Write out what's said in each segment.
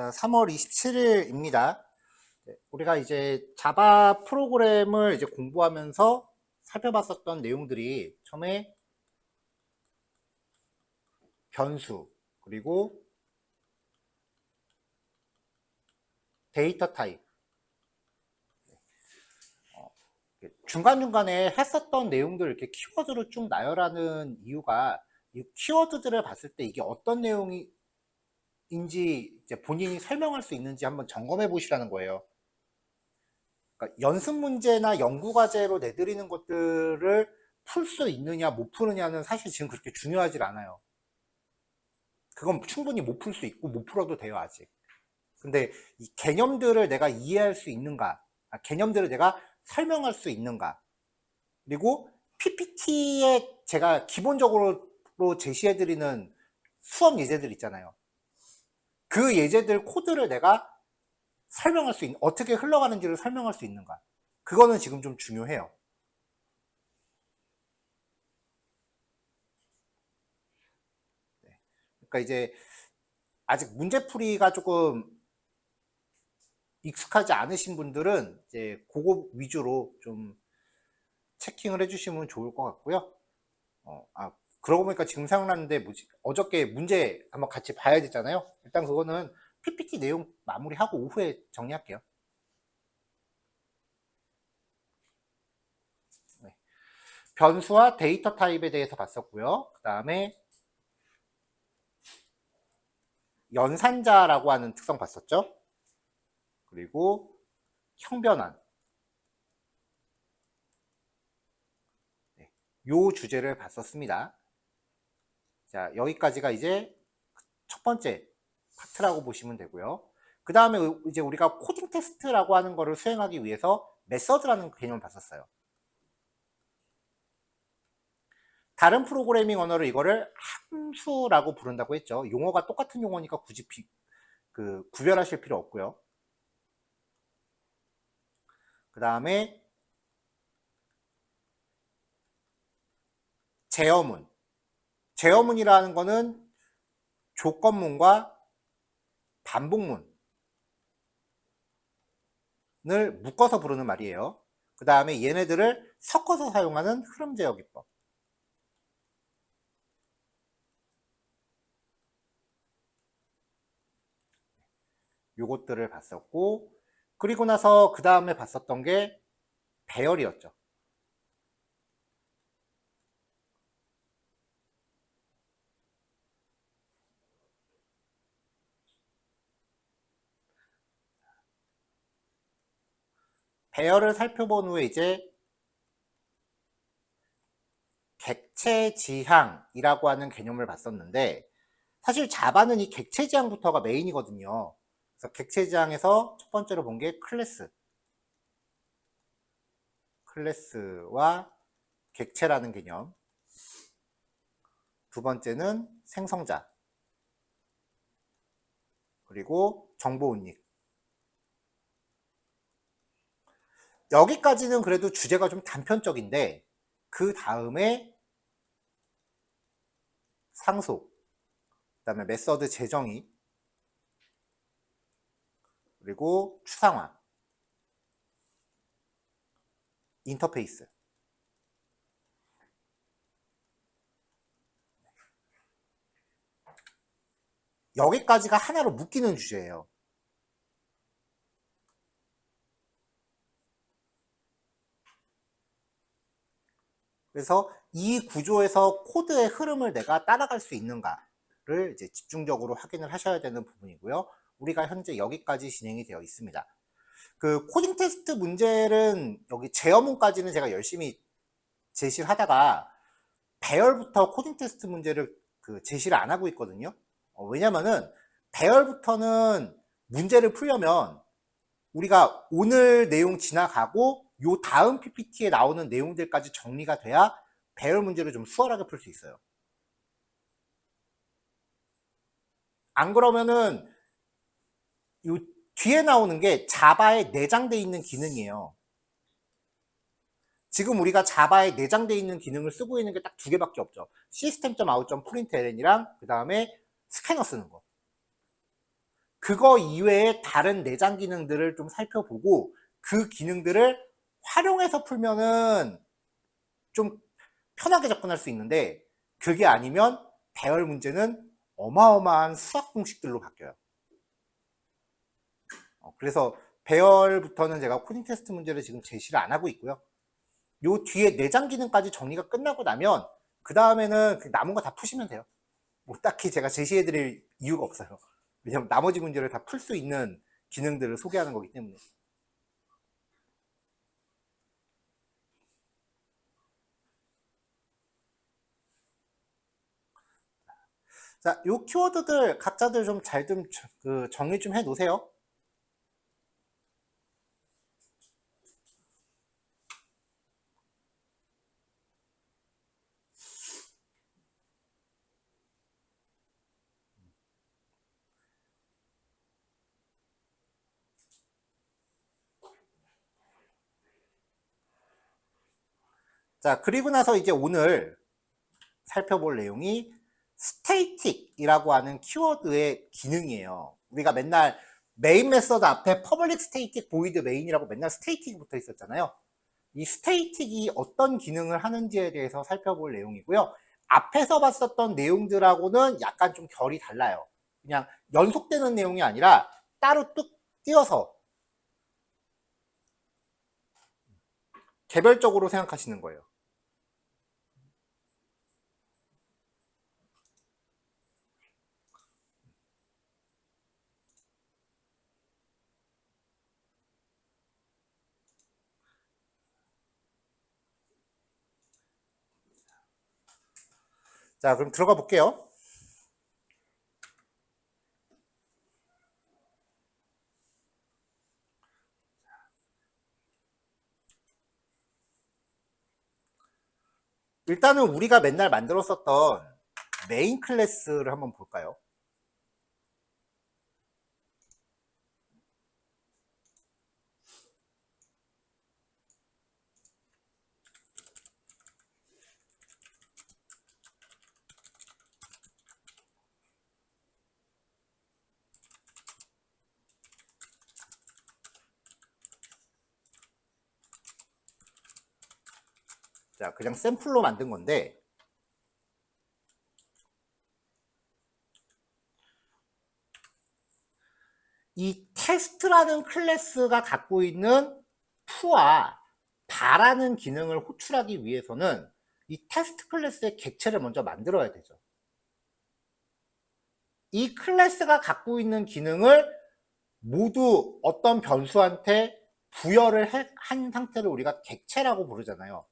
자, 3월 27일입니다. 우리가 이제 자바 프로그램을 이제 공부하면서 살펴봤었던 내용들이 처음에 변수, 그리고 데이터 타입. 중간중간에 했었던 내용들 이렇게 키워드를 쭉 나열하는 이유가 이 키워드들을 봤을 때 이게 어떤 내용인지 이제 본인이 설명할 수 있는지 한번 점검해 보시라는 거예요. 그러니까 연습 문제나 연구 과제로 내드리는 것들을 풀 수 있느냐 못 푸느냐는 사실 지금 그렇게 중요하지 않아요. 그건 충분히 못 풀 수 있고 못 풀어도 돼요 아직. 근데 이 개념들을 내가 이해할 수 있는가, 개념들을 내가 설명할 수 있는가, 그리고 PPT에 제가 기본적으로 제시해드리는 수업 예제들 있잖아요. 그 예제들 코드를 내가 설명할 수 있는, 어떻게 흘러가는지를 설명할 수 있는가, 그거는 지금 좀 중요해요. 그러니까 이제 아직 문제풀이가 조금 익숙하지 않으신 분들은 이제 그거 위주로 좀 체킹을 해주시면 좋을 것 같고요. 그러고 보니까 지금 생각났는데 뭐지? 어저께 문제 한번 같이 봐야 되잖아요. 일단 그거는 PPT 내용 마무리하고 오후에 정리할게요. 네. 변수와 데이터 타입에 대해서 봤었고요. 그 다음에 연산자라고 하는 특성 봤었죠. 그리고 형변환. 네. 요 주제를 봤었습니다. 자, 여기까지가 이제 첫 번째 파트라고 보시면 되고요. 그 다음에 이제 우리가 코딩 테스트라고 하는 거를 수행하기 위해서 메서드라는 개념을 봤었어요. 다른 프로그래밍 언어를 이거를 함수라고 부른다고 했죠. 용어가 똑같은 용어니까 굳이 구별하실 필요 없고요. 그 다음에 제어문. 제어문이라는 거는 조건문과 반복문을 묶어서 부르는 말이에요. 그 다음에 얘네들을 섞어서 사용하는 흐름 제어 기법. 요것들을 봤었고, 그리고 나서 그 다음에 봤었던 게 배열이었죠. 배열을 살펴본 후에 이제 객체지향이라고 하는 개념을 봤었는데, 사실 자바는 이 객체지향부터가 메인이거든요. 그래서 객체지향에서 첫 번째로 본 게 클래스와 객체라는 개념. 두 번째는 생성자, 그리고 정보운익. 여기까지는 그래도 주제가 좀 단편적인데, 그 다음에 상속, 그 다음에 메서드 재정의, 그리고 추상화, 인터페이스. 여기까지가 하나로 묶이는 주제예요. 그래서 이 구조에서 코드의 흐름을 내가 따라갈 수 있는가를 이제 집중적으로 확인을 하셔야 되는 부분이고요. 우리가 현재 여기까지 진행이 되어 있습니다. 그 코딩 테스트 문제는 여기 제어문까지는 제가 열심히 제시를 하다가 배열부터 코딩 테스트 문제를 제시를 안 하고 있거든요. 왜냐면은 배열부터는 문제를 풀려면 우리가 오늘 내용 지나가고 요 다음 PPT에 나오는 내용들까지 정리가 돼야 배열 문제를 좀 수월하게 풀 수 있어요. 안 그러면은 요 뒤에 나오는 게 자바에 내장되어 있는 기능이에요. 지금 우리가 자바에 내장되어 있는 기능을 쓰고 있는 게 딱 두 개밖에 없죠. system.out.println이랑 그 다음에 스캐너 쓰는 거. 그거 이외에 다른 내장 기능들을 좀 살펴보고 그 기능들을 활용해서 풀면은 좀 편하게 접근할 수 있는데, 그게 아니면 배열 문제는 어마어마한 수학 공식들로 바뀌어요. 그래서 배열부터는 제가 코딩 테스트 문제를 지금 제시를 안 하고 있고요. 요 뒤에 내장 기능까지 정리가 끝나고 나면 그 다음에는 남은 거 다 푸시면 돼요. 뭐 딱히 제가 제시해 드릴 이유가 없어요. 왜냐면 나머지 문제를 다 풀 수 있는 기능들을 소개하는 거기 때문에. 자, 요 키워드들 각자들 좀 잘 좀 정리 좀 해 놓으세요. 자, 그리고 나서 이제 오늘 살펴볼 내용이 스테이틱이라고 하는 키워드의 기능이에요. 우리가 맨날 메인 메서드 앞에 퍼블릭 스테이틱 보이드 메인이라고 맨날 스테이틱이 붙어 있었잖아요. 이 스테이틱이 어떤 기능을 하는지에 대해서 살펴볼 내용이고요. 앞에서 봤었던 내용들하고는 약간 좀 결이 달라요. 그냥 연속되는 내용이 아니라 따로 뚝 띄어서 개별적으로 생각하시는 거예요. 자, 그럼 들어가 볼게요. 일단은 우리가 맨날 만들었었던 메인 클래스를 한번 볼까요? 자, 그냥 샘플로 만든 건데, 이 테스트라는 클래스가 갖고 있는 to와 바라는 기능을 호출하기 위해서는 이 테스트 클래스의 객체를 먼저 만들어야 되죠. 이 클래스가 갖고 있는 기능을 모두 어떤 변수한테 부여를 한 상태를 우리가 객체라고 부르잖아요.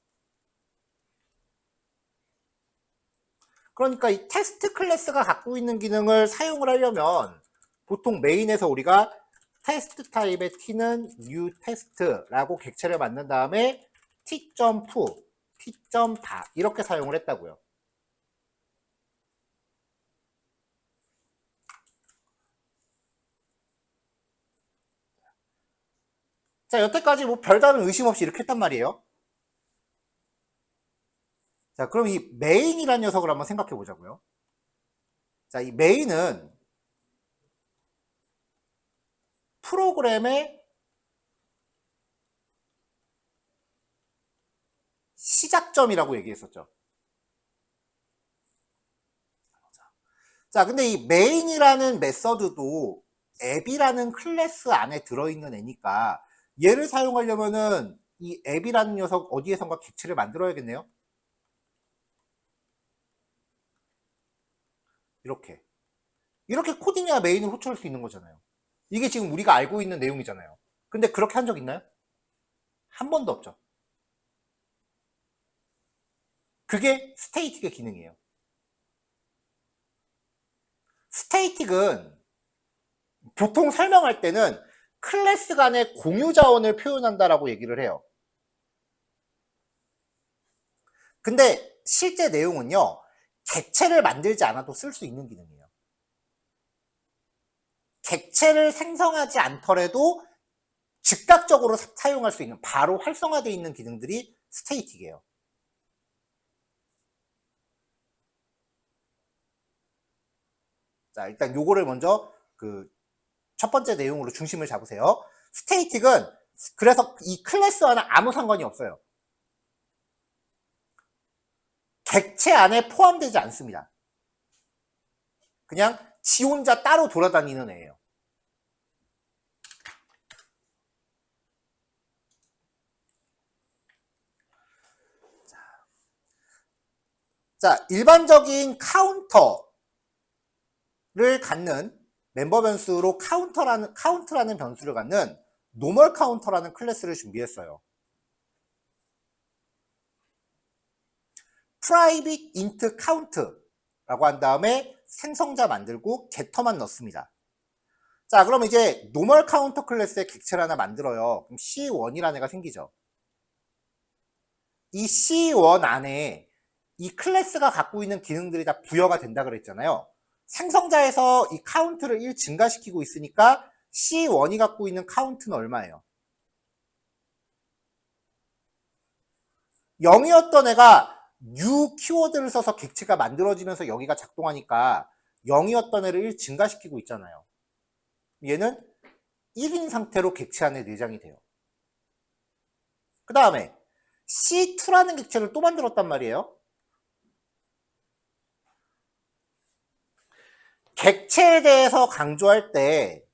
그러니까 이 테스트 클래스가 갖고 있는 기능을 사용을 하려면 보통 메인에서 우리가 테스트 타입의 t는 new test라고 객체를 만든 다음에 t.fu, t.바 이렇게 사용을 했다고요. 자, 여태까지 뭐 별다른 의심 없이 이렇게 했단 말이에요. 자, 그럼 이 메인이라는 녀석을 한번 생각해 보자고요. 자, 이 메인은 프로그램의 시작점이라고 얘기했었죠. 자, 근데 이 메인이라는 메서드도 앱이라는 클래스 안에 들어있는 애니까 얘를 사용하려면은 이 앱이라는 녀석 어디에선가 객체를 만들어야겠네요. 이렇게 코딩해야 메인을 호출할 수 있는 거잖아요. 이게 지금 우리가 알고 있는 내용이잖아요. 근데 그렇게 한 적 있나요? 한 번도 없죠. 그게 스테이틱의 기능이에요. 스테이틱은 보통 설명할 때는 클래스 간의 공유 자원을 표현한다라고 얘기를 해요. 근데 실제 내용은요, 객체를 만들지 않아도 쓸 수 있는 기능이에요. 객체를 생성하지 않더라도 즉각적으로 사용할 수 있는, 바로 활성화되어 있는 기능들이 스테이틱이에요. 자, 일단 요거를 먼저 첫 번째 내용으로 중심을 잡으세요. 스테이틱은 그래서 이 클래스와는 아무 상관이 없어요. 객체 안에 포함되지 않습니다. 그냥 지 혼자 따로 돌아다니는 애예요. 자, 일반적인 카운터를 갖는 멤버 변수로 카운트라는 변수를 갖는 노멀 카운터라는 클래스를 준비했어요. private int count라고 한 다음에 생성자 만들고 게터만 넣습니다. 자, 그럼 이제 노멀 카운터 클래스의 객체를 하나 만들어요. 그럼 C1이라는 애가 생기죠. 이 C1 안에 이 클래스가 갖고 있는 기능들이 다 부여가 된다 그랬잖아요. 생성자에서 이 카운트를 1 증가시키고 있으니까 C1이 갖고 있는 카운트는 얼마예요? 0이었던 애가 new 키워드를 써서 객체가 만들어지면서 여기가 작동하니까 0이었던 애를 1 증가시키고 있잖아요. 얘는 1인 상태로 객체 안에 내장이 돼요. 그 다음에 C2라는 객체를 또 만들었단 말이에요. 객체에 대해서 강조할 때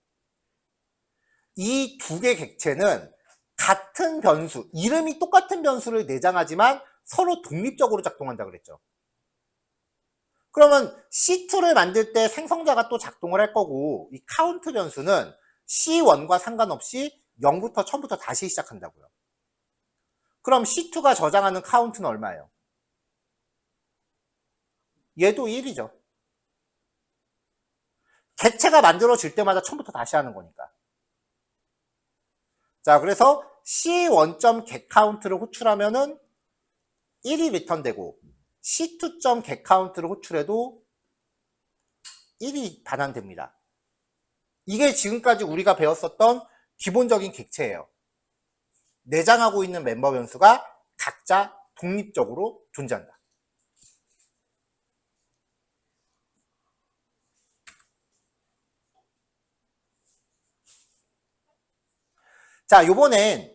이 두 개 객체는 같은 변수, 이름이 똑같은 변수를 내장하지만 서로 독립적으로 작동한다 그랬죠. 그러면 C2를 만들 때 생성자가 또 작동을 할 거고 이 카운트 변수는 C1과 상관없이 0부터 1000부터 다시 시작한다고요. 그럼 C2가 저장하는 카운트는 얼마예요? 얘도 1이죠. 객체가 만들어질 때마다 1000부터 다시 하는 거니까. 자, 그래서 C1.getCount를 호출하면은 1이 리턴되고 C2.getCount를 호출해도 1이 반환됩니다. 이게 지금까지 우리가 배웠었던 기본적인 객체예요. 내장하고 있는 멤버 변수가 각자 독립적으로 존재한다. 자, 요번엔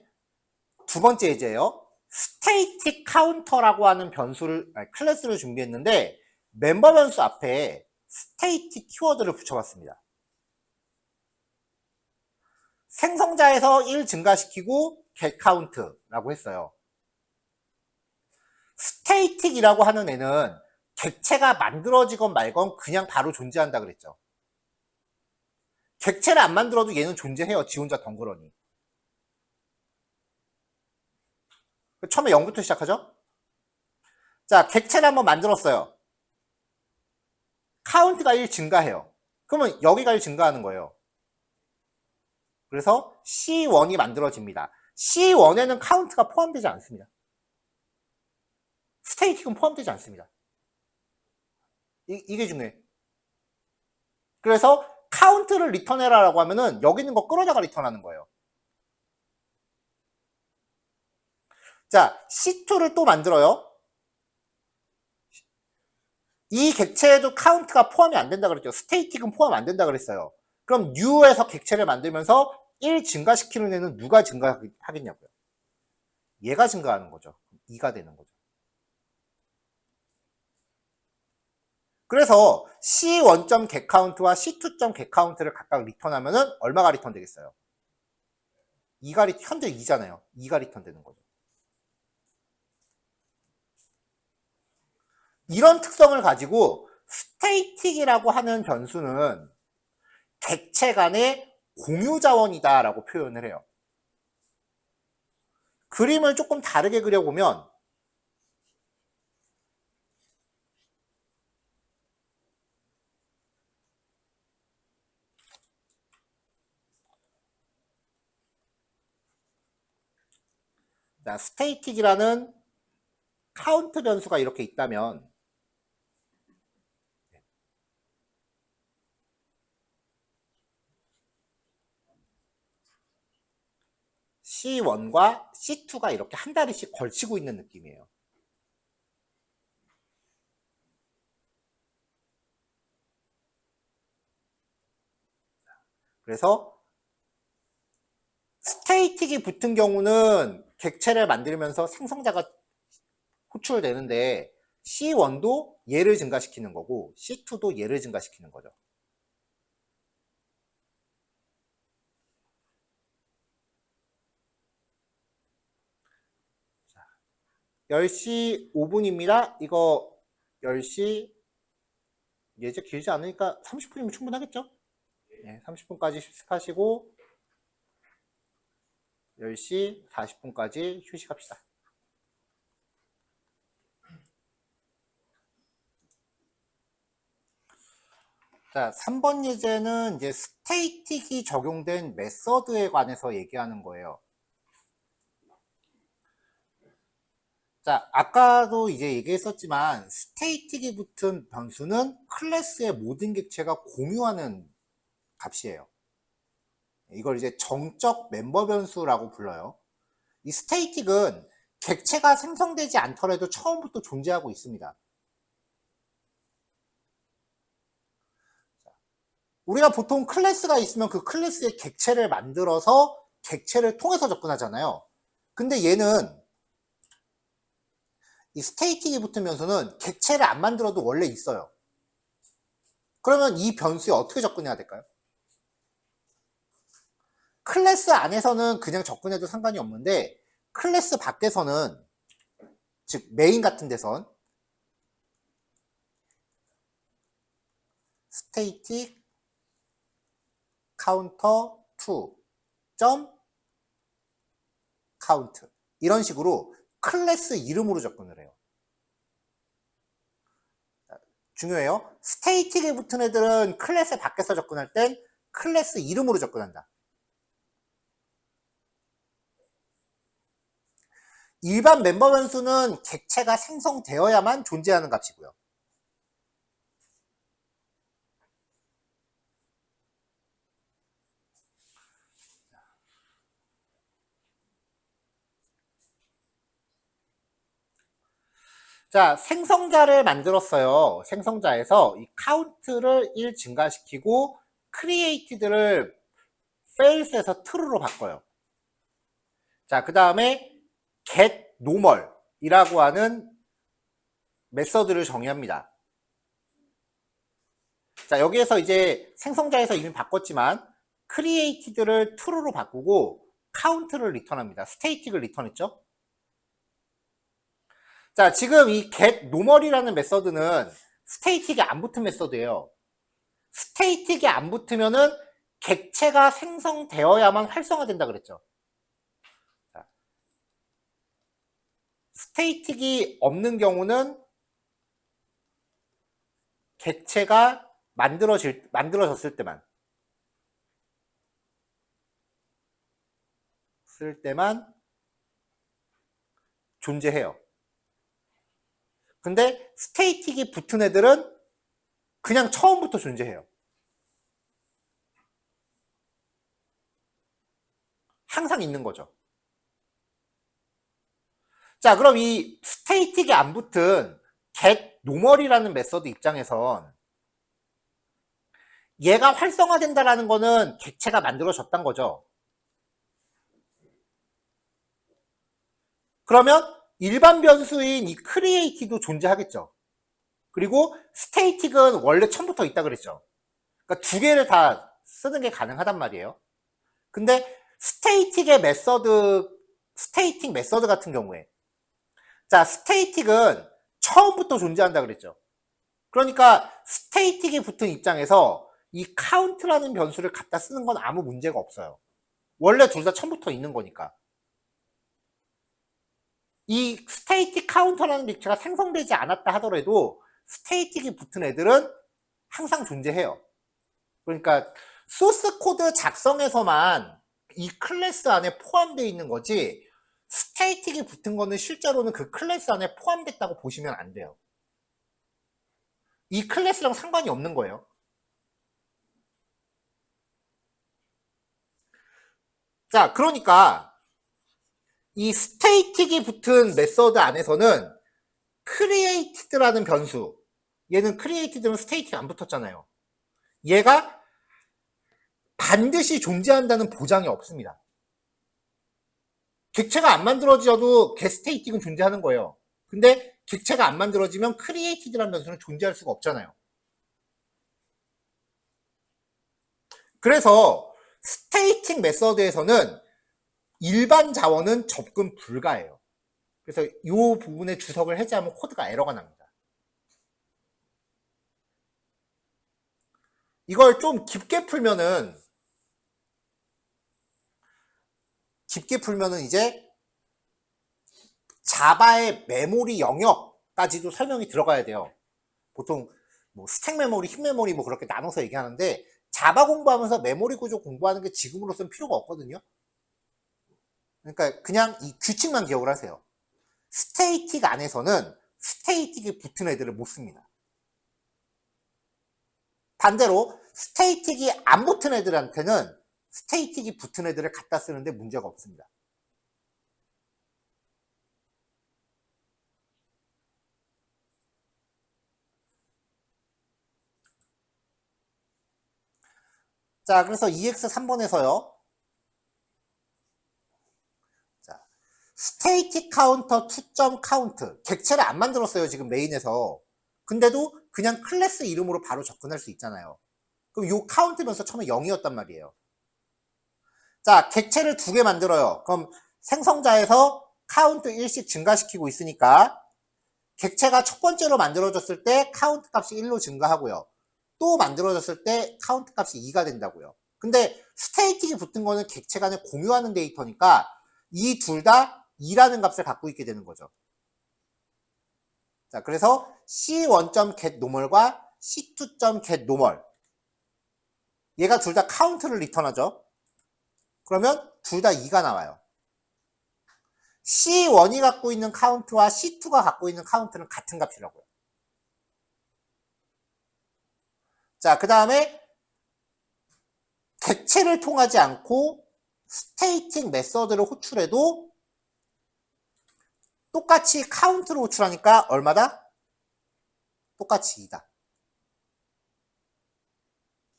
두 번째 예제예요. 스테이틱 카운터라고 하는 클래스를 준비했는데 멤버 변수 앞에 스테이틱 키워드를 붙여봤습니다. 생성자에서 1 증가시키고 getCount라고 했어요. 스테이틱이라고 하는 애는 객체가 만들어지건 말건 그냥 바로 존재한다 그랬죠. 객체를 안 만들어도 얘는 존재해요. 지 혼자 덩그러니. 처음에 0부터 시작하죠? 자, 객체를 한번 만들었어요. 카운트가 1 증가해요. 그러면 여기가 1 증가하는 거예요. 그래서 C1이 만들어집니다. C1에는 카운트가 포함되지 않습니다. 스테이틱은 포함되지 않습니다. 이게 중요해. 그래서 카운트를 리턴해라라고 하면은 여기 있는 거 끌어다가 리턴하는 거예요. 자, C2를 또 만들어요. 이 객체에도 카운트가 포함이 안 된다 그랬죠. 스테이틱은 포함 안 된다 그랬어요. 그럼 new에서 객체를 만들면서 1 증가시키는 애는 누가 증가하겠냐고요. 얘가 증가하는 거죠. 2가 되는 거죠. 그래서 C1.getCount와 C2.getCount를 각각 리턴하면은 얼마가 리턴 되겠어요? 2가 현재 2잖아요. 2가 리턴 되는 거죠. 이런 특성을 가지고 스테이틱이라고 하는 변수는 객체 간의 공유 자원이다라고 표현을 해요. 그림을 조금 다르게 그려보면 자, 스테이틱이라는 카운트 변수가 이렇게 있다면 C1과 C2가 이렇게 한 다리씩 걸치고 있는 느낌이에요. 그래서 스테이틱이 붙은 경우는 객체를 만들면서 생성자가 호출되는데 C1도 얘를 증가시키는 거고 C2도 얘를 증가시키는 거죠. 10시 5분입니다. 이거 10시 예제 길지 않으니까 30분이면 충분하겠죠? 네, 30분까지 실습하시고 10시 40분까지 휴식합시다. 자, 3번 예제는 이제 스테이틱이 적용된 메서드에 관해서 얘기하는 거예요. 자, 아까도 이제 얘기했었지만 스테이틱이 붙은 변수는 클래스의 모든 객체가 공유하는 값이에요. 이걸 이제 정적 멤버 변수라고 불러요. 이 스테이틱은 객체가 생성되지 않더라도 처음부터 존재하고 있습니다. 우리가 보통 클래스가 있으면 그 클래스의 객체를 만들어서 객체를 통해서 접근하잖아요. 근데 얘는 이 스테이틱이 붙으면서는 객체를 안 만들어도 원래 있어요. 그러면 이 변수에 어떻게 접근해야 될까요? 클래스 안에서는 그냥 접근해도 상관이 없는데 클래스 밖에서는, 즉 메인 같은 데선 스테이틱 카운터 2 점 카운트 이런 식으로 클래스 이름으로 접근을 해요. 중요해요. 스테이틱에 붙은 애들은 클래스 밖에서 접근할 땐 클래스 이름으로 접근한다. 일반 멤버 변수는 객체가 생성되어야만 존재하는 값이고요. 자, 생성자를 만들었어요. 생성자에서 이 카운트를 1 증가시키고 created를 fails에서 true로 바꿔요. 자, 그 다음에 get normal 이라고 하는 메서드를 정의합니다. 자, 여기에서 이제 생성자에서 이미 바꿨지만 created를 true로 바꾸고 count를 리턴합니다. static을 리턴했죠? 자, 지금 이 get normal이라는 메서드는 static이 안 붙은 메서드예요. static이 안 붙으면은 객체가 생성되어야만 활성화된다 그랬죠. 자, static이 없는 경우는 객체가 만들어졌을 때만 존재해요. 근데 스테이틱이 붙은 애들은 그냥 처음부터 존재해요. 항상 있는 거죠. 자, 그럼 이 스테이틱이 안 붙은 get normal이라는 메서드 입장에선 얘가 활성화된다라는 거는 객체가 만들어졌단 거죠. 그러면 일반 변수인 이 create도 존재하겠죠. 그리고 static은 원래 처음부터 있다 그랬죠. 그러니까 두 개를 다 쓰는 게 가능하단 말이에요. 근데 스테이틱 메서드 같은 경우에, 자, 스테이틱은 처음부터 존재한다 그랬죠. 그러니까 스테이틱이 붙은 입장에서 이 count라는 변수를 갖다 쓰는 건 아무 문제가 없어요. 원래 둘 다 처음부터 있는 거니까. 이 스테이틱 카운터라는 객체가 생성되지 않았다 하더라도 스테이틱이 붙은 애들은 항상 존재해요. 그러니까 소스 코드 작성에서만 이 클래스 안에 포함되어 있는 거지 스테이틱이 붙은 거는 실제로는 그 클래스 안에 포함됐다고 보시면 안 돼요. 이 클래스랑 상관이 없는 거예요. 자, 그러니까 이 스테이틱이 붙은 메서드 안에서는 created라는 변수, 얘는 created는 스테이틱이 안 붙었잖아요. 얘가 반드시 존재한다는 보장이 없습니다. 객체가 안 만들어져도 getStatic은 존재하는 거예요. 근데 객체가 안 만들어지면 created라는 변수는 존재할 수가 없잖아요. 그래서 스테이틱 메서드에서는 일반 자원은 접근 불가해요. 그래서 이 부분에 주석을 해제하면 코드가 에러가 납니다. 이걸 좀 깊게 풀면은 이제 자바의 메모리 영역까지도 설명이 들어가야 돼요. 보통 뭐 스택 메모리, 힙 메모리 뭐 그렇게 나눠서 얘기하는데 자바 공부하면서 메모리 구조 공부하는 게 지금으로서는 필요가 없거든요. 그러니까 그냥 이 규칙만 기억을 하세요. 스테이틱 안에서는 스테이틱이 붙은 애들을 못 씁니다. 반대로 스테이틱이 안 붙은 애들한테는 스테이틱이 붙은 애들을 갖다 쓰는데 문제가 없습니다. 자, 그래서 EX 3번에서요. 자, 스테이틱 카운터 2점 카운트. 객체를 안 만들었어요, 지금 메인에서. 근데도 그냥 클래스 이름으로 바로 접근할 수 있잖아요. 그럼 요 카운트 변수 처음에 0이었단 말이에요. 자, 객체를 2개 만들어요. 그럼 생성자에서 카운트 1씩 증가시키고 있으니까 객체가 첫 번째로 만들어졌을 때 카운트 값이 1로 증가하고요. 또 만들어졌을 때 카운트 값이 2가 된다고요. 근데 스테이틱이 붙은 거는 객체 간에 공유하는 데이터니까 이 둘 다 2라는 값을 갖고 있게 되는 거죠. 자, 그래서 c1.getNormal과 c2.getNormal 얘가 둘 다 카운트를 리턴하죠. 그러면 둘 다 2가 나와요. C1이 갖고 있는 카운트와 C2가 갖고 있는 카운트는 같은 값이라고요. 자, 그 다음에 객체를 통하지 않고 스테이틱 메서드를 호출해도 똑같이 카운트로 호출하니까 얼마다? 똑같이 2다.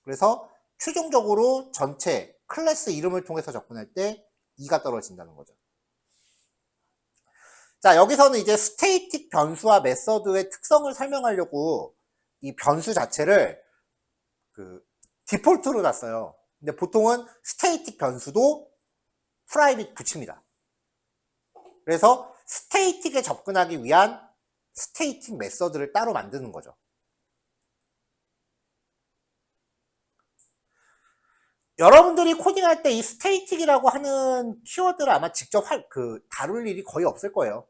그래서 최종적으로 전체 클래스 이름을 통해서 접근할 때 2가 떨어진다는 거죠. 자, 여기서는 이제 스테이틱 변수와 메서드의 특성을 설명하려고 이 변수 자체를 디폴트로 놨어요. 근데 보통은 스테이틱 변수도 프라이빗 붙입니다. 그래서 스테이틱에 접근하기 위한 스테이틱 메서드를 따로 만드는 거죠. 여러분들이 코딩할 때 이 스테이틱이라고 하는 키워드를 아마 직접 다룰 일이 거의 없을 거예요.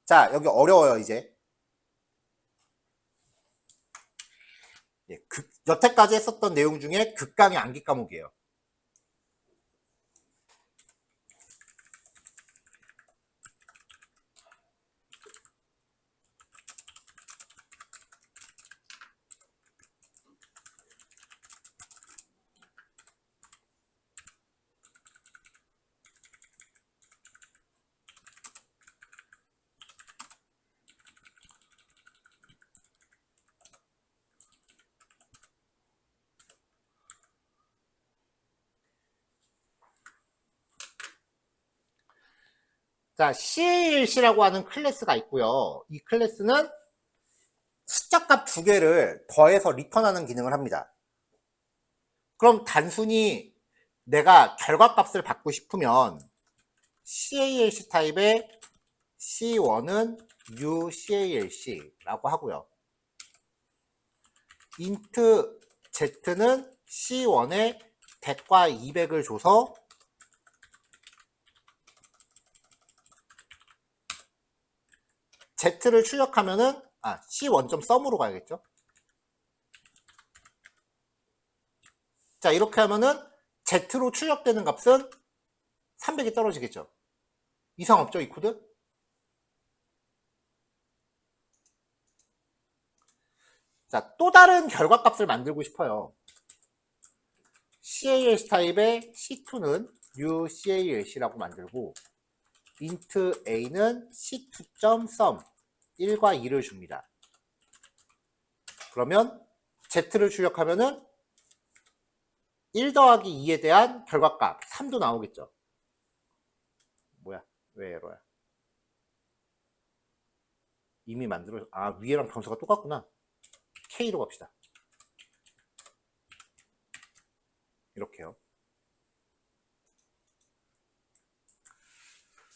자, 여기 어려워요, 이제. 예, 여태까지 했었던 내용 중에 극강의 암기 과목이에요. 자, CALC라고 하는 클래스가 있고요. 이 클래스는 숫자값 2개를 더해서 리턴하는 기능을 합니다. 그럼 단순히 내가 결과값을 받고 싶으면 CALC 타입의 C1은 UCALC라고 하고요. int Z는 C1에 100과 200을 줘서 Z를 출력하면은 C1.sum으로 가야겠죠. 자, 이렇게 하면은 Z로 출력되는 값은 300이 떨어지겠죠. 이상 없죠, 이 코드? 자, 또 다른 결과값을 만들고 싶어요. CALC 타입의 C2는 UCALC라고 만들고 int a는 c2.sum 1과 2를 줍니다. 그러면 Z를 출력하면은 1 더하기 2에 대한 결과값 3도 나오겠죠. 뭐야? 왜 에러야? 이미 위에랑 평수가 똑같구나. K로 갑시다. 이렇게요.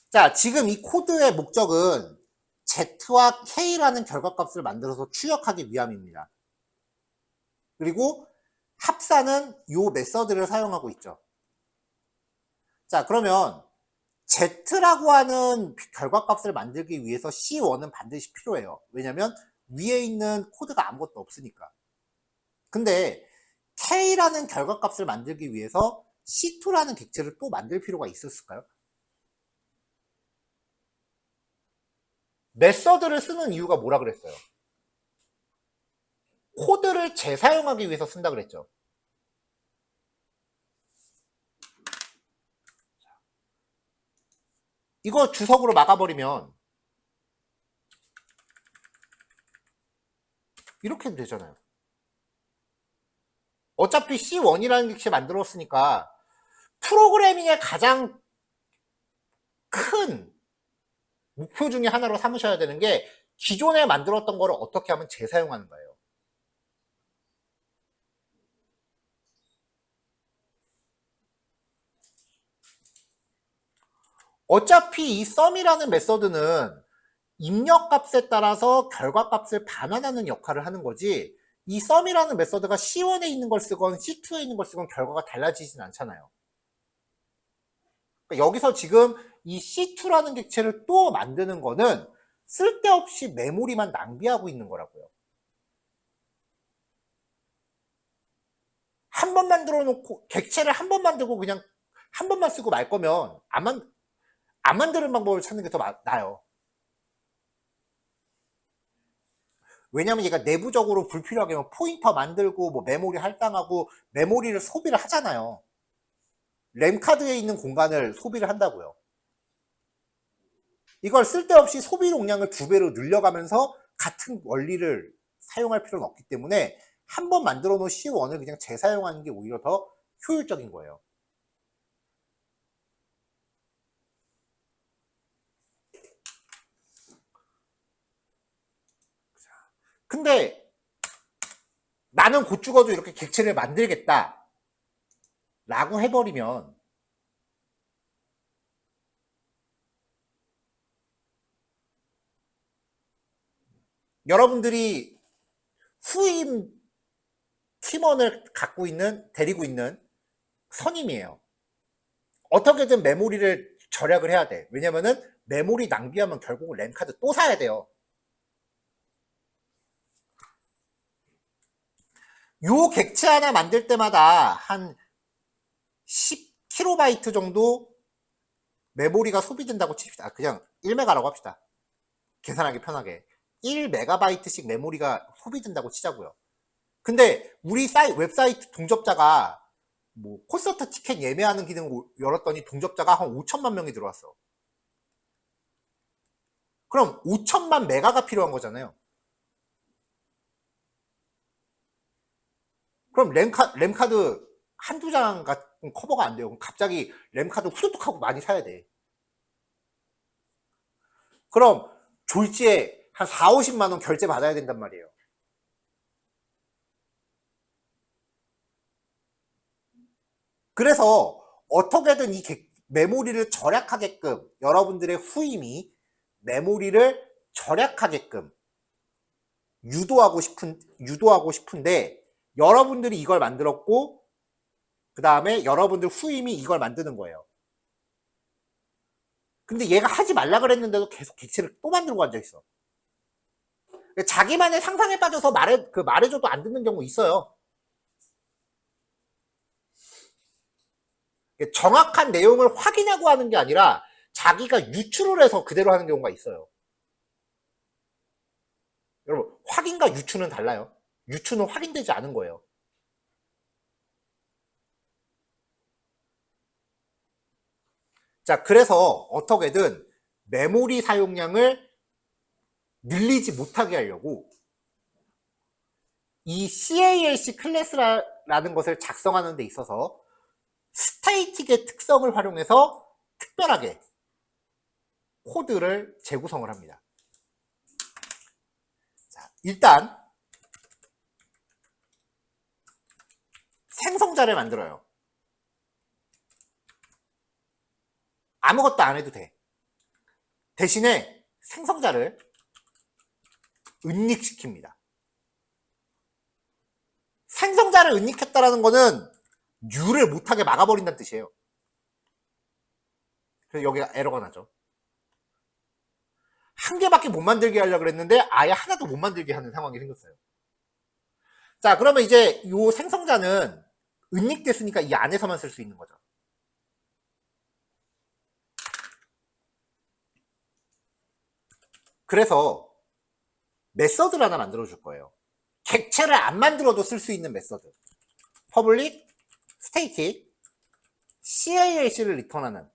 자, 지금 이 코드의 목적은 Z와 K라는 결과값을 만들어서 출력하기 위함입니다. 그리고 합산은 이 메서드를 사용하고 있죠. 자, 그러면 Z라고 하는 결과값을 만들기 위해서 C1은 반드시 필요해요. 왜냐면 위에 있는 코드가 아무것도 없으니까. 근데 K라는 결과값을 만들기 위해서 C2라는 객체를 또 만들 필요가 있었을까요? 메서드를 쓰는 이유가 뭐라 그랬어요? 코드를 재사용하기 위해서 쓴다 그랬죠. 이거 주석으로 막아버리면 이렇게 되잖아요. 어차피 C1이라는 객체 만들었으니까 프로그래밍의 가장 큰 목표 중에 하나로 삼으셔야 되는 게 기존에 만들었던 거를 어떻게 하면 재사용하는 거예요. 어차피 이 sum이라는 메서드는 입력값에 따라서 결과값을 반환하는 역할을 하는 거지, 이 sum이라는 메서드가 C1에 있는 걸 쓰건 C2에 있는 걸 쓰건 결과가 달라지진 않잖아요. 그러니까 여기서 지금 이 C2라는 객체를 또 만드는 거는 쓸데없이 메모리만 낭비하고 있는 거라고요. 한 번 만들어 놓고, 객체를 한 번 만들고 그냥 한 번만 쓰고 말 거면 안 만드는 방법을 찾는 게 더 나아요. 왜냐면 얘가 내부적으로 불필요하게 포인터 만들고 뭐 메모리 할당하고 메모리를 소비를 하잖아요. 램카드에 있는 공간을 소비를 한다고요. 이걸 쓸데없이 소비 용량을 2배로 늘려가면서 같은 원리를 사용할 필요는 없기 때문에 한 번 만들어 놓은 C1을 그냥 재사용하는 게 오히려 더 효율적인 거예요. 근데 나는 곧 죽어도 이렇게 객체를 만들겠다 라고 해버리면 여러분들이 후임 팀원을 데리고 있는 선임이에요. 어떻게든 메모리를 절약을 해야 돼. 왜냐면은 메모리 낭비하면 결국은 램카드 또 사야 돼요. 요 객체 하나 만들 때마다 한 10KB 정도 메모리가 소비된다고 칩시다. 그냥 1메가라고 합시다. 계산하기 편하게. 1MB씩 메모리가 소비된다고 치자고요. 근데 우리 웹사이트 동접자가 뭐 콘서트 티켓 예매하는 기능을 열었더니 동접자가 한 5천만 명이 들어왔어. 그럼 5천만 메가가 필요한 거잖아요. 그럼 램카드 한두 장 같은 커버가 안 돼요. 그럼 갑자기 램카드 후두둑 하고 많이 사야 돼. 그럼 졸지에 한 4, 50만 원 결제 받아야 된단 말이에요. 그래서 어떻게든 이 메모리를 절약하게끔, 여러분들의 후임이 메모리를 절약하게끔 유도하고 싶은데, 여러분들이 이걸 만들었고 그 다음에 여러분들 후임이 이걸 만드는 거예요. 근데 얘가 하지 말라 그랬는데도 계속 객체를 또 만들고 앉아있어. 자기만의 상상에 빠져서 말해줘도 안 듣는 경우 있어요. 정확한 내용을 확인하고 하는 게 아니라 자기가 유추를 해서 그대로 하는 경우가 있어요. 여러분, 확인과 유추는 달라요. 유추는 확인되지 않은 거예요. 자, 그래서 어떻게든 메모리 사용량을 늘리지 못하게 하려고 이 CALC 클래스라는 것을 작성하는 데 있어서 스테이틱의 특성을 활용해서 특별하게 코드를 재구성을 합니다. 자, 일단 생성자를 만들어요. 아무것도 안 해도 돼. 대신에 생성자를 은닉시킵니다. 생성자를 은닉했다는 거는 U를 못하게 막아버린다는 뜻이에요. 그래서 여기가 에러가 나죠. 한 개밖에 못 만들게 하려고 그랬는데 아예 하나도 못 만들게 하는 상황이 생겼어요. 자, 그러면 이제 이 생성자는 은닉됐으니까 이 안에서만 쓸 수 있는 거죠. 그래서 메서드를 하나 만들어 줄 거예요. 객체를 안 만들어도 쓸 수 있는 메서드. public static CALC를 리턴하는.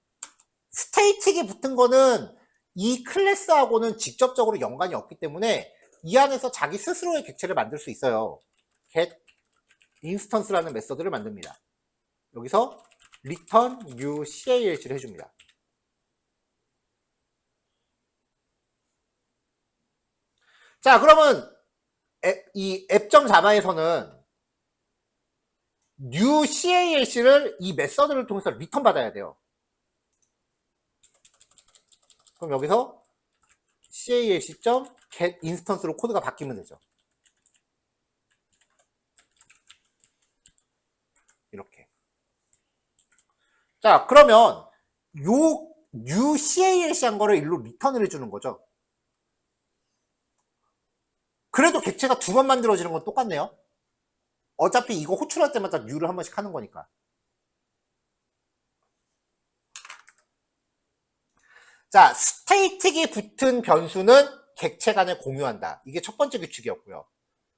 스테이틱이 붙은 거는 이 클래스하고는 직접적으로 연관이 없기 때문에 이 안에서 자기 스스로의 객체를 만들 수 있어요. get instance라는 메서드를 만듭니다. 여기서 return new CALC를 해줍니다. 자, 그러면 이 앱.자바에서는 new CALC를 이 메서드를 통해서 리턴 받아야 돼요. 그럼 여기서 CALC.get instance로 코드가 바뀌면 되죠. 이렇게. 자, 그러면 요 new CALC 한 거를 일로 리턴을 해주는 거죠. 그래도 객체가 두 번 만들어지는 건 똑같네요. 어차피 이거 호출할 때마다 new를 한 번씩 하는 거니까. 자, 스테이틱이 붙은 변수는 객체 간에 공유한다. 이게 첫 번째 규칙이었고요.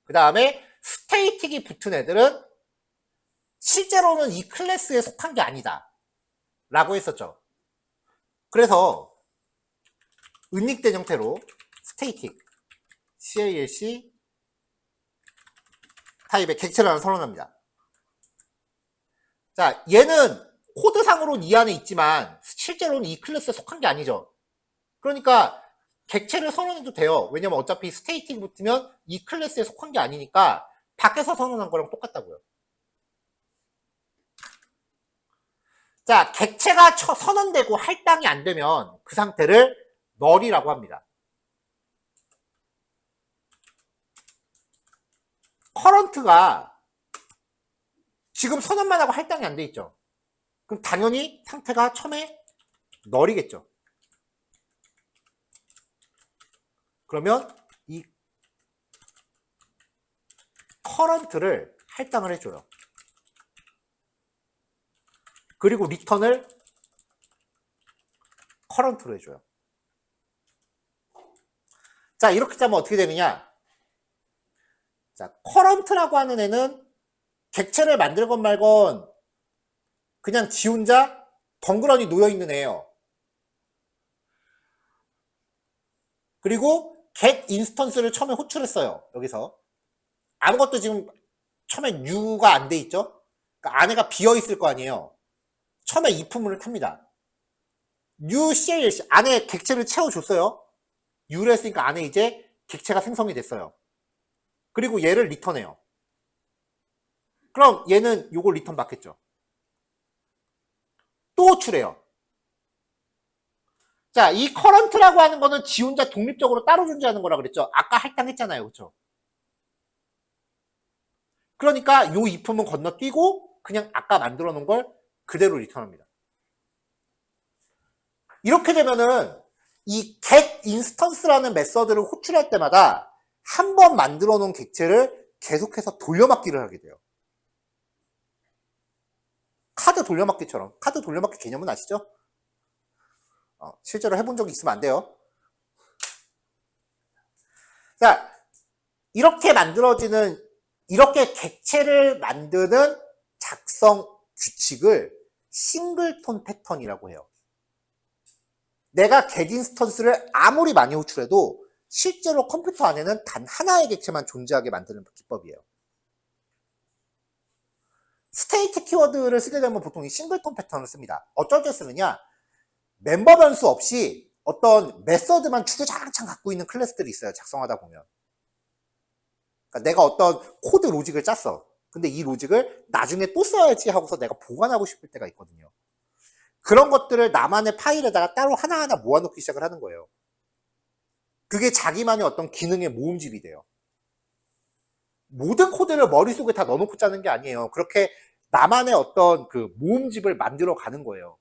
그 다음에 스테이틱이 붙은 애들은 실제로는 이 클래스에 속한 게 아니다 라고 했었죠. 그래서 은닉된 형태로 스테이틱 CALC 타입의 객체를 하나 선언합니다. 자, 얘는 코드상으로는 이 안에 있지만 실제로는 이 클래스에 속한 게 아니죠. 그러니까 객체를 선언해도 돼요. 왜냐면 어차피 스테이틱 붙으면 이 클래스에 속한 게 아니니까 밖에서 선언한 거랑 똑같다고요. 자, 객체가 선언되고 할당이 안 되면 그 상태를 null이라고 합니다. current가 지금 선언만 하고 할당이 안 돼 있죠. 그럼 당연히 상태가 처음에 null이겠죠. 그러면 이 current를 할당을 해줘요. 그리고 리턴을 current로 해줘요. 자, 이렇게 짜면 어떻게 되느냐? 자, current라고 하는 애는 객체를 만들건 말건 그냥 지 혼자 덩그러니 놓여있는 애예요. 그리고 get instance를 처음에 호출했어요. 여기서. 아무것도 지금 처음에 new가 안 돼 있죠? 그러니까 안에가 비어있을 거 아니에요. 처음에 if문을 탑니다. new CALC 안에 객체를 채워줬어요. new를 했으니까 안에 이제 객체가 생성이 됐어요. 그리고 얘를 리턴해요. 그럼 얘는 요걸 리턴 받겠죠. 또 호출해요. 자, 이 current라고 하는 거는 지 혼자 독립적으로 따로 존재하는 거라 그랬죠. 아까 할당했잖아요. 그렇죠? 그러니까 요 if문 건너뛰고 그냥 아까 만들어 놓은 걸 그대로 리턴합니다. 이렇게 되면은 이 get instance라는 메서드를 호출할 때마다 한 번 만들어 놓은 객체를 계속해서 돌려막기를 하게 돼요. 카드 돌려막기처럼. 카드 돌려막기 개념은 아시죠? 실제로 해본 적이 있으면 안 돼요. 자, 이렇게 만들어지는, 이렇게 객체를 만드는 작성 규칙을 싱글톤 패턴이라고 해요. 내가 get instance를 아무리 많이 호출해도 실제로 컴퓨터 안에는 단 하나의 객체만 존재하게 만드는 기법이에요. 스테이트 키워드를 쓰게 되면 보통 이 싱글톤 패턴을 씁니다. 어쩔 때 쓰느냐? 멤버 변수 없이 어떤 메서드만 주구장창 갖고 있는 클래스들이 있어요. 작성하다 보면. 그러니까 내가 어떤 코드 로직을 짰어. 근데 이 로직을 나중에 또 써야지 하고서 내가 보관하고 싶을 때가 있거든요. 그런 것들을 나만의 파일에다가 따로 하나하나 모아놓기 시작을 하는 거예요. 그게 자기만의 어떤 기능의 모음집이 돼요. 모든 코드를 머릿속에 다 넣어놓고 짜는 게 아니에요. 그렇게 나만의 어떤 그 모음집을 만들어 가는 거예요.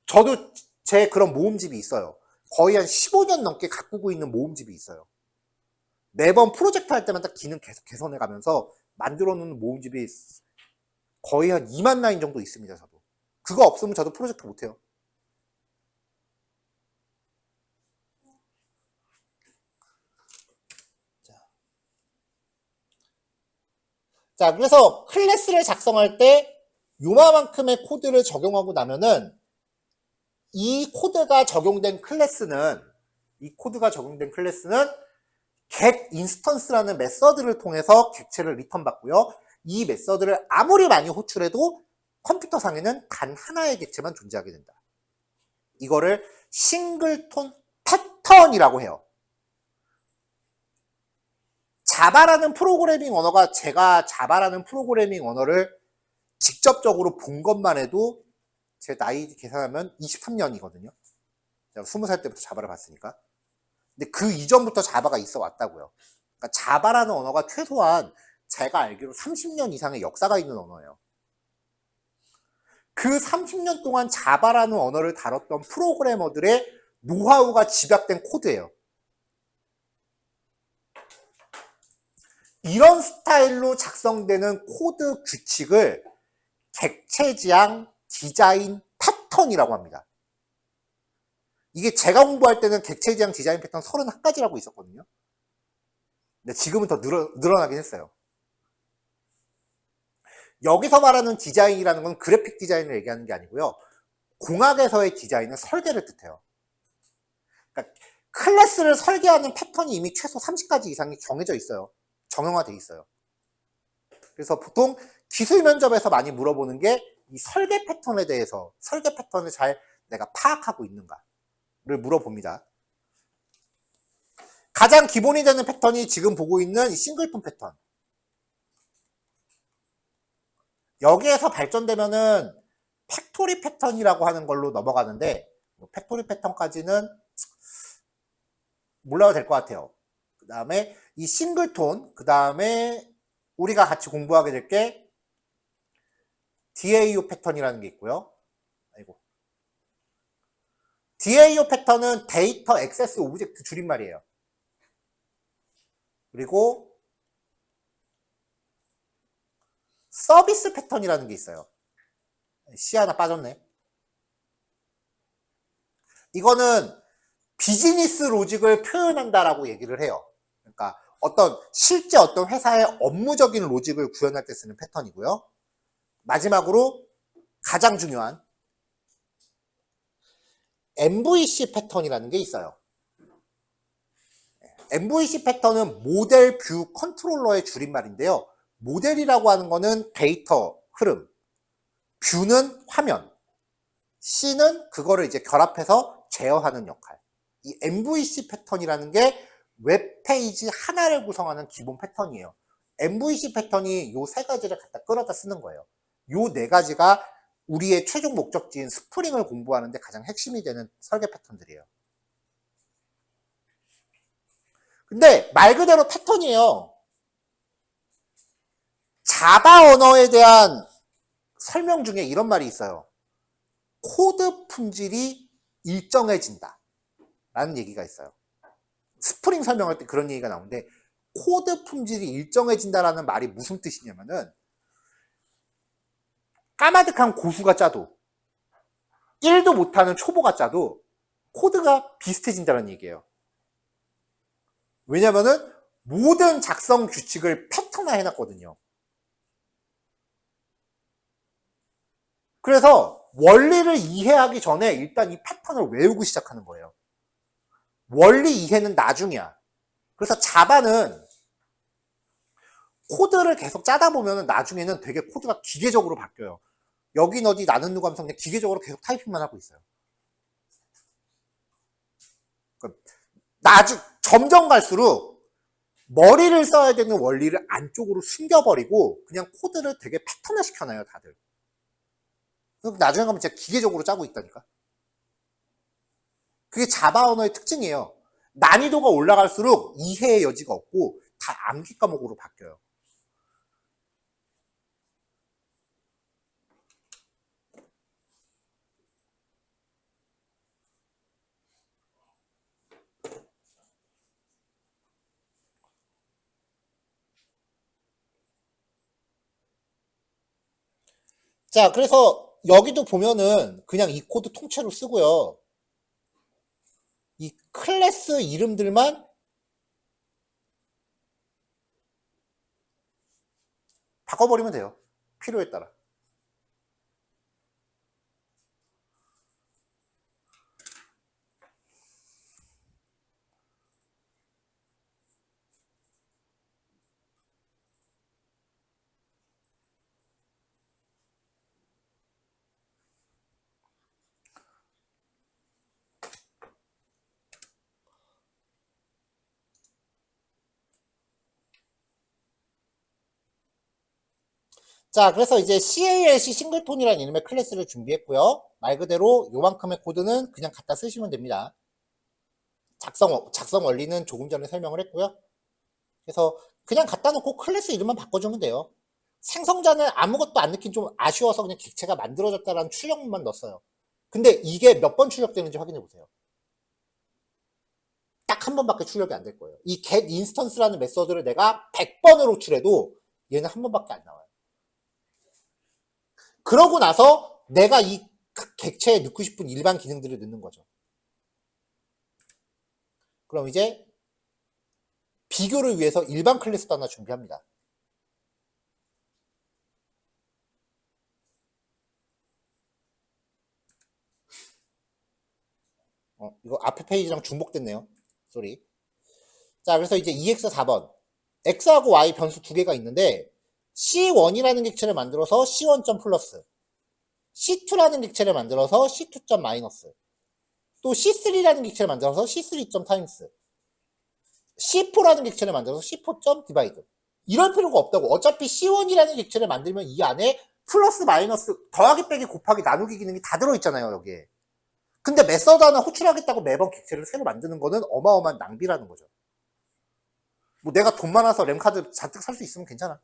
저도 제 그런 모음집이 있어요. 거의 한 15년 넘게 가꾸고 있는 모음집이 있어요. 매번 프로젝트 할 때마다 기능 계속 개선해 가면서 만들어 놓는 모음집이 거의 한 2만 라인 정도 있습니다. 저도. 그거 없으면 저도 프로젝트 못해요. 자, 그래서 클래스를 작성할 때 요만큼의 코드를 적용하고 나면은 이 코드가 적용된 클래스는 get 인스턴스라는 메서드를 통해서 객체를 리턴 받고요. 이 메서드를 아무리 많이 호출해도 컴퓨터상에는 단 하나의 객체만 존재하게 된다. 이거를 싱글톤 패턴이라고 해요. 자바라는 프로그래밍 언어가 제가 자바라는 프로그래밍 언어를 직접적으로 본 것만 해도 제 나이 계산하면 23년이거든요. 제가 20살 때부터 자바를 봤으니까. 근데 그 이전부터 자바가 있어 왔다고요. 그러니까 자바라는 언어가 최소한 제가 알기로 30년 이상의 역사가 있는 언어예요. 그 30년 동안 자바라는 언어를 다뤘던 프로그래머들의 노하우가 집약된 코드예요. 이런 스타일로 작성되는 코드 규칙을 객체지향 디자인 패턴이라고 합니다. 이게 제가 공부할 때는 객체지향 디자인 패턴 31가지라고 있었거든요. 근데 지금은 더 늘어나긴 했어요. 여기서 말하는 디자인이라는 건 그래픽 디자인을 얘기하는 게 아니고요. 공학에서의 디자인은 설계를 뜻해요. 그러니까 클래스를 설계하는 패턴이 이미 최소 30가지 이상이 정해져 있어요. 정형화돼 있어요. 그래서 보통 기술 면접에서 많이 물어보는 게 이 설계 패턴에 대해서, 설계 패턴을 잘 내가 파악하고 있는가를 물어봅니다. 가장 기본이 되는 패턴이 지금 보고 있는 이 싱글톤 패턴. 여기에서 발전되면은 팩토리 패턴이라고 하는 걸로 넘어가는데, 팩토리 패턴까지는 몰라도 될 것 같아요. 그 다음에 이 싱글톤, 그 다음에 우리가 같이 공부하게 될 게 DAO 패턴이라는 게 있고요. DAO 패턴은 데이터 액세스 오브젝트 줄임말이에요. 그리고 서비스 패턴이라는 게 있어요. C 하나 빠졌네. 이거는 비즈니스 로직을 표현한다라고 얘기를 해요. 그러니까 실제 어떤 회사의 업무적인 로직을 구현할 때 쓰는 패턴이고요. 마지막으로 가장 중요한 MVC 패턴이라는 게 있어요. MVC 패턴은 모델 뷰 컨트롤러의 줄임말인데요. 모델이라고 하는 거는 데이터 흐름, 뷰는 화면, C는 그거를 이제 결합해서 제어하는 역할. 이 MVC 패턴이라는 게 웹페이지 하나를 구성하는 기본 패턴이에요. MVC 패턴이 요 세 가지를 갖다 끌어다 쓰는 거예요. 요 네 가지가 우리의 최종 목적지인 스프링을 공부하는데 가장 핵심이 되는 설계 패턴들이에요. 근데 말 그대로 패턴이에요. 자바 언어에 대한 설명 중에 이런 말이 있어요. 코드 품질이 일정해진다 라는 얘기가 있어요. 스프링 설명할 때 그런 얘기가 나오는데, 코드 품질이 일정해진다라는 말이 무슨 뜻이냐면은, 까마득한 고수가 짜도 1도 못하는 초보가 짜도 코드가 비슷해진다는 얘기예요. 왜냐면은 모든 작성 규칙을 패턴화 해놨거든요. 그래서 원리를 이해하기 전에 일단 이 패턴을 외우고 시작하는 거예요. 원리 이해는 나중이야. 그래서 자바는 코드를 계속 짜다 보면은 나중에는 되게 코드가 기계적으로 바뀌어요. 여긴 어디 나는 누가 하면서 그냥 기계적으로 계속 타이핑만 하고 있어요. 점점 갈수록 머리를 써야 되는 원리를 안쪽으로 숨겨버리고 그냥 코드를 되게 패턴화 시켜놔요, 다들. 나중에 가면 진짜 기계적으로 짜고 있다니까. 그게 자바 언어의 특징이에요. 난이도가 올라갈수록 이해의 여지가 없고 다 암기 과목으로 바뀌어요. 자, 그래서 여기도 보면은 그냥 이 코드 통째로 쓰고요. 이 클래스 이름들만 바꿔버리면 돼요. 필요에 따라. 자, 그래서 이제 CALC 싱글톤이라는 이름의 클래스를 준비했고요. 말 그대로 요만큼의 코드는 그냥 갖다 쓰시면 됩니다. 작성 원리는 조금 전에 설명을 했고요. 그래서 그냥 갖다 놓고 클래스 이름만 바꿔주면 돼요. 생성자는 아무것도 안 넣긴 좀 아쉬워서 그냥 객체가 만들어졌다라는 출력문만 넣었어요. 근데 이게 몇 번 출력되는지 확인해 보세요. 딱 한 번밖에 출력이 안 될 거예요. 이 getInstance라는 메서드를 내가 100번을 호출해도 얘는 한 번밖에 안 나와요. 그러고 나서 내가 이 객체에 넣고 싶은 일반 기능들을 넣는 거죠. 그럼 이제 비교를 위해서 일반 클래스도 하나 준비합니다. 이거 앞에 페이지랑 중복됐네요. 쏘리. 자, 그래서 이제 EX4번. X하고 Y 변수 두 개가 있는데 C1이라는 객체를 만들어서 C1점 플러스, C2라는 객체를 만들어서 C2점 마이너스, 또 C3라는 객체를 만들어서 C3점 타임스, C4라는 객체를 만들어서 C4점 디바이드. 이럴 필요가 없다고. 어차피 C1이라는 객체를 만들면 이 안에 플러스 마이너스 더하기 빼기 곱하기 나누기 기능이 다 들어있잖아요, 여기에. 근데 메서드 하나 호출하겠다고 매번 객체를 새로 만드는 거는 어마어마한 낭비라는 거죠. 뭐 내가 돈 많아서 램카드 잔뜩 살 수 있으면 괜찮아.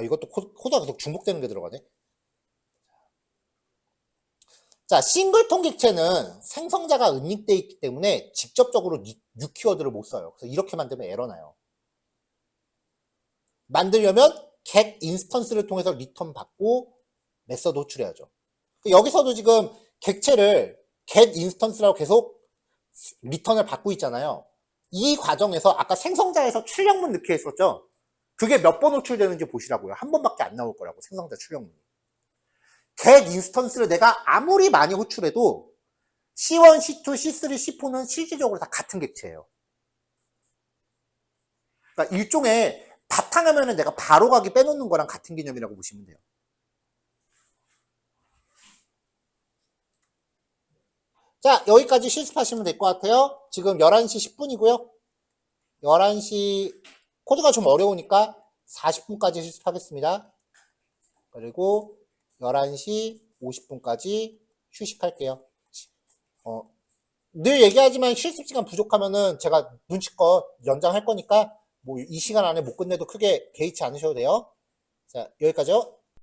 이것도 코드가 계속 중복되는 게 들어가네. 자, 싱글톤 객체는 생성자가 은닉되어 있기 때문에 직접적으로 new 키워드를 못 써요. 그래서 이렇게 만들면 에러 나요. 만들려면 get instance를 통해서 리턴 받고 메서드 호출해야죠. 여기서도 지금 객체를 get instance라고 계속 리턴을 받고 있잖아요. 이 과정에서 아까 생성자에서 출력문 넣기 했었죠. 그게 몇 번 호출되는지 보시라고요. 한 번밖에 안 나올 거라고, 생성자 출력문이. get instance를 내가 아무리 많이 호출해도 C1, C2, C3, C4는 실질적으로 다 같은 객체예요. 그러니까 일종의 바탕화면에 내가 바로 가기 빼놓는 거랑 같은 개념이라고 보시면 돼요. 자, 여기까지 실습하시면 될 것 같아요. 지금 11시 10분이고요. 11시 코드가 좀 어려우니까 40분까지 실습하겠습니다. 그리고 11시 50분까지 휴식할게요. 늘 얘기하지만 실습 시간 부족하면은 제가 눈치껏 연장할 거니까 뭐 이 시간 안에 못 끝내도 크게 개의치 않으셔도 돼요. 자, 여기까지요.